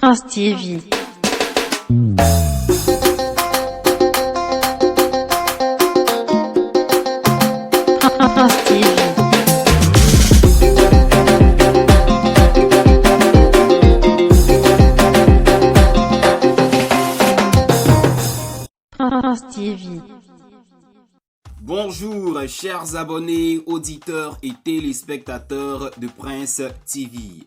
Prince TV. Prince TV. Prince TV. Bonjour chers abonnés, auditeurs et téléspectateurs de Prince TV.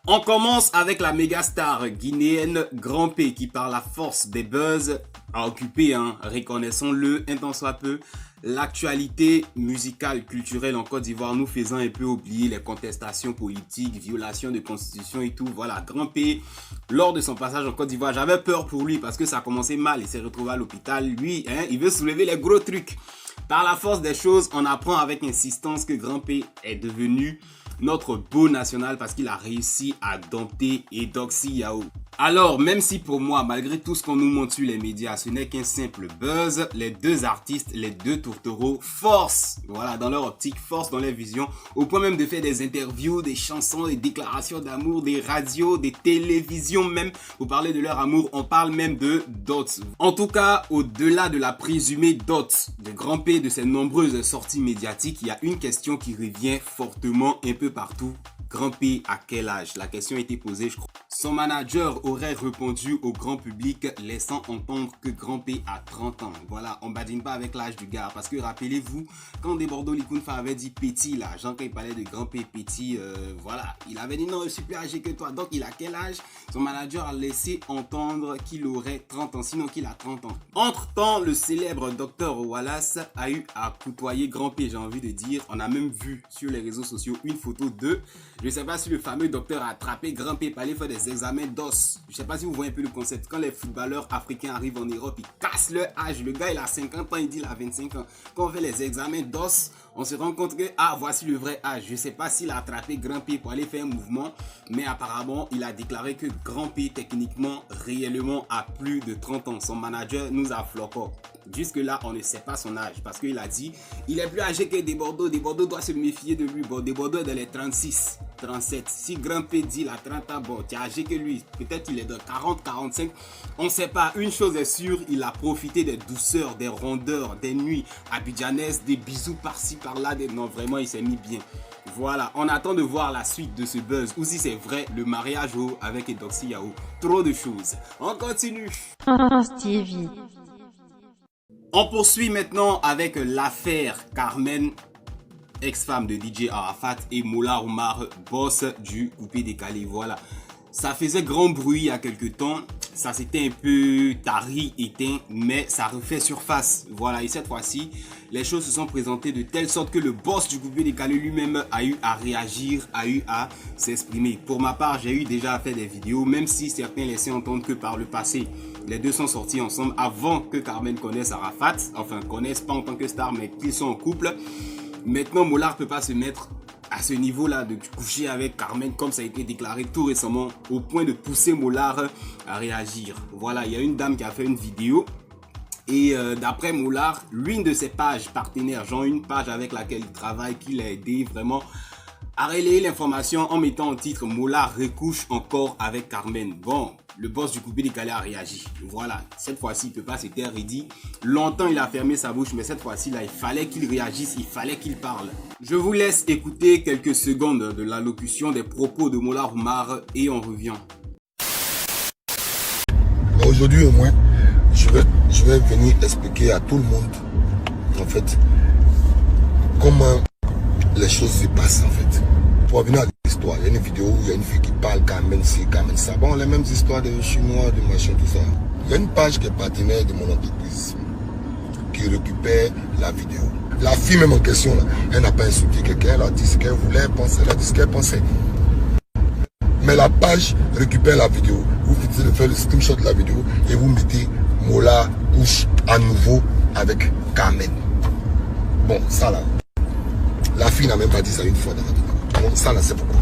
On commence avec la méga star guinéenne Grand P qui par la force des buzz a occupé, reconnaissons-le, un tant soit peu, l'actualité musicale, culturelle en Côte d'Ivoire, nous faisant un peu oublier les contestations politiques, violations de constitution et tout. Voilà, Grand P, lors de son passage en Côte d'Ivoire, j'avais peur pour lui parce que ça a commencé mal, il s'est retrouvé à l'hôpital. Lui, il veut soulever les gros trucs. Par la force des choses, on apprend avec insistance que Grand P est devenu notre beau national parce qu'il a réussi à dompter Edoxy Yao. Alors, même si pour moi, malgré tout ce qu'on nous montre sur les médias, ce n'est qu'un simple buzz, les deux artistes, les deux tourtereaux forcent, voilà, dans leur optique, forcent dans leur vision, au point même de faire des interviews, des chansons, des déclarations d'amour, des radios, des télévisions même, pour parler de leur amour, on parle même de dot. En tout cas, au-delà de la présumée dot de Grand P, de ses nombreuses sorties médiatiques, il y a une question qui revient fortement un peu partout. Grand P à quel âge? La question a été posée, je crois. Son manager aurait répondu au grand public, laissant entendre que Grand P a 30 ans. Voilà, on badine pas avec l'âge du gars. Parce que rappelez-vous, quand Desbordeaux Likunfa avait dit petit là, Jean quand il parlait de Grand P petit, voilà, il avait dit non, je suis plus âgé que toi. Donc il a quel âge? Son manager a laissé entendre qu'il aurait 30 ans, sinon qu'il a 30 ans. Entre-temps, le célèbre Dr Wallace a eu à côtoyer Grand P, j'ai envie de dire. On a même vu sur les réseaux sociaux une photo de... Je ne sais pas si le fameux docteur a attrapé Grand P pour aller faire des examens d'os. Je ne sais pas si vous voyez un peu le concept. Quand les footballeurs africains arrivent en Europe, ils cassent leur âge. Le gars, il a 50 ans, il dit il a 25 ans. Quand on fait les examens d'os, on se rend compte que, voici le vrai âge. Je ne sais pas s'il a attrapé Grand P pour aller faire un mouvement, mais apparemment, il a déclaré que Grand P, techniquement, réellement, a plus de 30 ans. Son manager nous a floqué. Jusque-là, on ne sait pas son âge parce qu'il a dit il est plus âgé que Desbordeaux. Desbordeaux doit se méfier de lui. Bon, Desbordeaux est dans les 36, 37. Si Grand P dit il a 30 ans, bon, tu es âgé que lui. Peut-être il est de 40, 45. On ne sait pas. Une chose est sûre, il a profité des douceurs, des rondeurs, des nuits abidjanaises, des bisous par-ci, par-là. Non, vraiment, il s'est mis bien. Voilà, on attend de voir la suite de ce buzz. Ou si c'est vrai, le mariage avec Edoxy Yao. Trop de choses. On continue. Prince TV. On poursuit maintenant avec l'affaire Carmen, ex-femme de DJ Arafat, et Moula Oumar, boss du coupé décalé. Voilà, ça faisait grand bruit il y a quelques temps, ça s'était un peu tari, éteint, mais ça refait surface. Voilà, et cette fois-ci, les choses se sont présentées de telle sorte que le boss du coupé décalé lui-même a eu à réagir, a eu à s'exprimer. Pour ma part, j'ai eu déjà à faire des vidéos, même si certains laissaient entendre que par le passé, les deux sont sortis ensemble avant que Carmen connaisse Arafat. Enfin, connaissent pas en tant que star, mais qu'ils sont en couple. Maintenant, Moula ne peut pas se mettre à ce niveau-là de coucher avec Carmen comme ça a été déclaré tout récemment, au point de pousser Moula à réagir. Voilà, il y a une dame qui a fait une vidéo. Et d'après Moula, l'une de ses pages partenaires, genre une page avec laquelle il travaille, qui l'a aidé vraiment à relayer l'information en mettant en titre Moula recouche encore avec Carmen. Bon, le boss du coupé décalé a réagi. Voilà, cette fois-ci, il ne peut pas se taire. Il dit, longtemps il a fermé sa bouche, mais cette fois-ci, là, il fallait qu'il réagisse, il fallait qu'il parle. Je vous laisse écouter quelques secondes de l'allocution des propos de Moula Oumar et on revient. Aujourd'hui, au moins, je vais venir expliquer à tout le monde, en fait, comment les choses se passent, en fait. Pour revenir à l'histoire, il y a une vidéo où il y a une fille qui parle Carmen ci, Carmen ça. Bon, les mêmes histoires de chinois, de machin, tout ça. Il y a une page qui est partenaire de mon entreprise qui récupère la vidéo. La fille même en question, là, elle n'a pas insulté quelqu'un, elle a dit ce qu'elle voulait penser, elle a dit ce qu'elle pensait. Mais la page récupère la vidéo. Vous finissez de faire le screenshot de la vidéo et vous mettez Moula couche à nouveau avec Carmen. Bon, ça là, la fille n'a même pas dit ça une fois dans la vidéo. Bon, ça là, c'est pourquoi.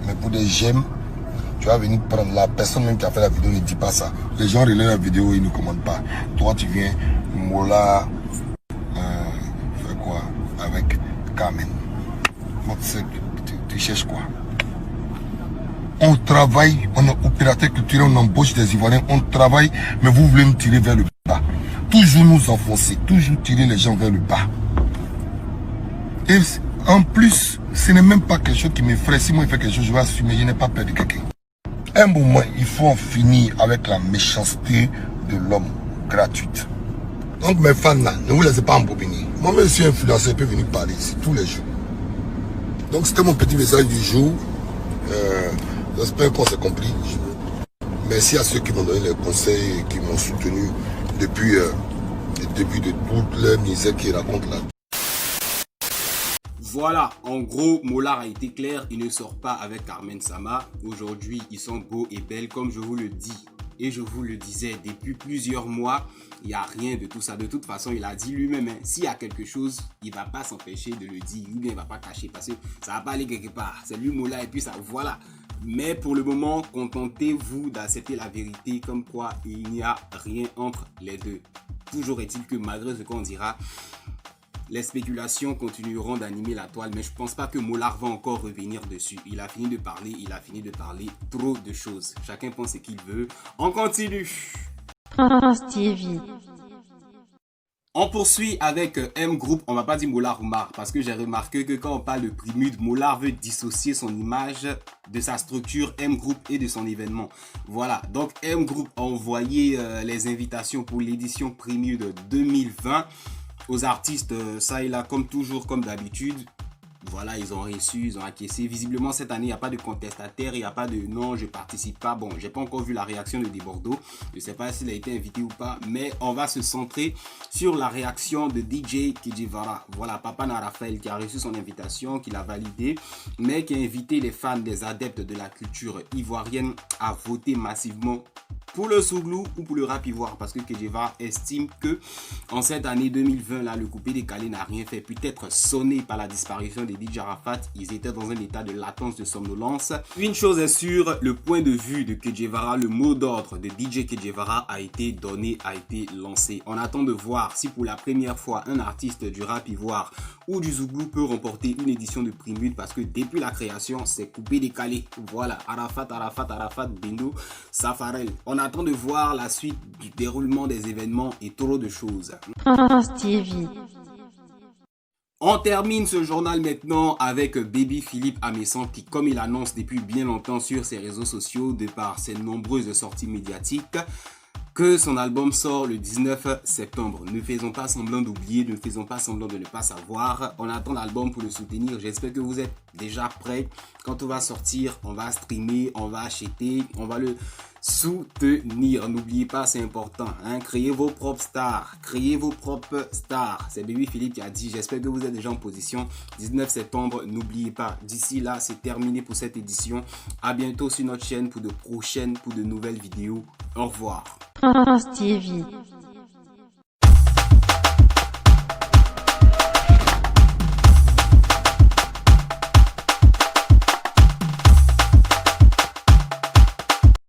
Mais pour des j'aime, tu vas venir prendre la personne même qui a fait la vidéo, ne dit pas ça. Les gens relaient la vidéo, ils ne commandent pas. Toi, tu viens, Moula, fais quoi avec Carmen. Bon, tu cherches quoi? On travaille, on est opérateur culturel, on embauche des Ivoiriens, on travaille, mais vous voulez nous tirer vers le bas. Toujours nous enfoncer, toujours tirer les gens vers le bas. Et en plus, ce n'est même pas quelque chose qui m'effraie. Si moi je fais quelque chose, je vais assumer, je n'ai pas peur de quelqu'un. Un moment, il faut en finir avec la méchanceté de l'homme gratuite. Donc mes fans là, ne vous laissez pas embobiner. Moi-même je suis influenceur, je peux venir parler ici tous les jours. Donc c'était mon petit message du jour. J'espère qu'on s'est compris. Merci à ceux qui m'ont donné les conseils et qui m'ont soutenu depuis le début de toute la misère qu'ils racontent là. Voilà, en gros, Molar a été clair, il ne sort pas avec Carmen Sama. Aujourd'hui, ils sont beaux et belles, comme je vous le dis. Et je vous le disais, depuis plusieurs mois, il n'y a rien de tout ça. De toute façon, il a dit lui-même, hein, s'il y a quelque chose, il ne va pas s'empêcher de le dire. Ou bien il ne va pas cacher parce que ça ne va pas aller quelque part. C'est lui, Molar, et puis ça, voilà. Mais pour le moment, contentez-vous d'accepter la vérité comme quoi il n'y a rien entre les deux. Toujours est-il que malgré ce qu'on dira, les spéculations continueront d'animer la toile, mais je pense pas que Molar va encore revenir dessus. Il a fini de parler, trop de choses. Chacun pense ce qu'il veut. On continue. Prince TV. On poursuit avec M Group, on va pas dire Molar Oumar, parce que j'ai remarqué que quand on parle de Primude, Molar veut dissocier son image de sa structure M Group et de son événement. Voilà, donc M Group a envoyé les invitations pour l'édition Primude 2020 aux artistes, ça et là, comme toujours, comme d'habitude. Voilà, ils ont reçu, ils ont acquiescé. Visiblement, cette année, il n'y a pas de contestataire, il n'y a pas de non, je participe pas. Bon, j'ai pas encore vu la réaction de Desbordeaux. Je sais pas s'il a été invité ou pas, mais on va se centrer sur la réaction de DJ Kejevara. Voilà, Papa Raphaël qui a reçu son invitation, qui l'a validé, mais qui a invité les fans des adeptes de la culture ivoirienne à voter massivement pour le Souglou ou pour le rap ivoire, parce que Kejevara estime que en cette année 2020, là, le coupé décalé n'a rien fait, peut-être sonné par la disparition des DJ Arafat. Ils étaient dans un état de latence, de somnolence. Une chose est sûre, le point de vue de Kejevara, le mot d'ordre de DJ Kejevara a été donné, a été lancé. On attend de voir si pour la première fois un artiste du rap ivoire ou du Zouglou peut remporter une édition de Primude, parce que depuis la création, c'est coupé décalé. Voilà, Arafat, Bendo, Safarel. On attend de voir la suite du déroulement des événements et trop de choses. Prince TV. On termine ce journal maintenant avec Baby Philippe Amessant qui, comme il annonce depuis bien longtemps sur ses réseaux sociaux, de par ses nombreuses sorties médiatiques, que son album sort le 19 septembre. Ne faisons pas semblant d'oublier, ne faisons pas semblant de ne pas savoir. On attend l'album pour le soutenir. J'espère que vous êtes déjà prêts. Quand on va sortir, on va streamer, on va acheter, on va le soutenir. N'oubliez pas, c'est important, hein? Créez vos propres stars. Créez vos propres stars. C'est Baby Philippe qui a dit. J'espère que vous êtes déjà en position. 19 septembre, n'oubliez pas. D'ici là, c'est terminé pour cette édition. À bientôt sur notre chaîne pour de prochaines, pour de nouvelles vidéos. Au revoir. Prince TV.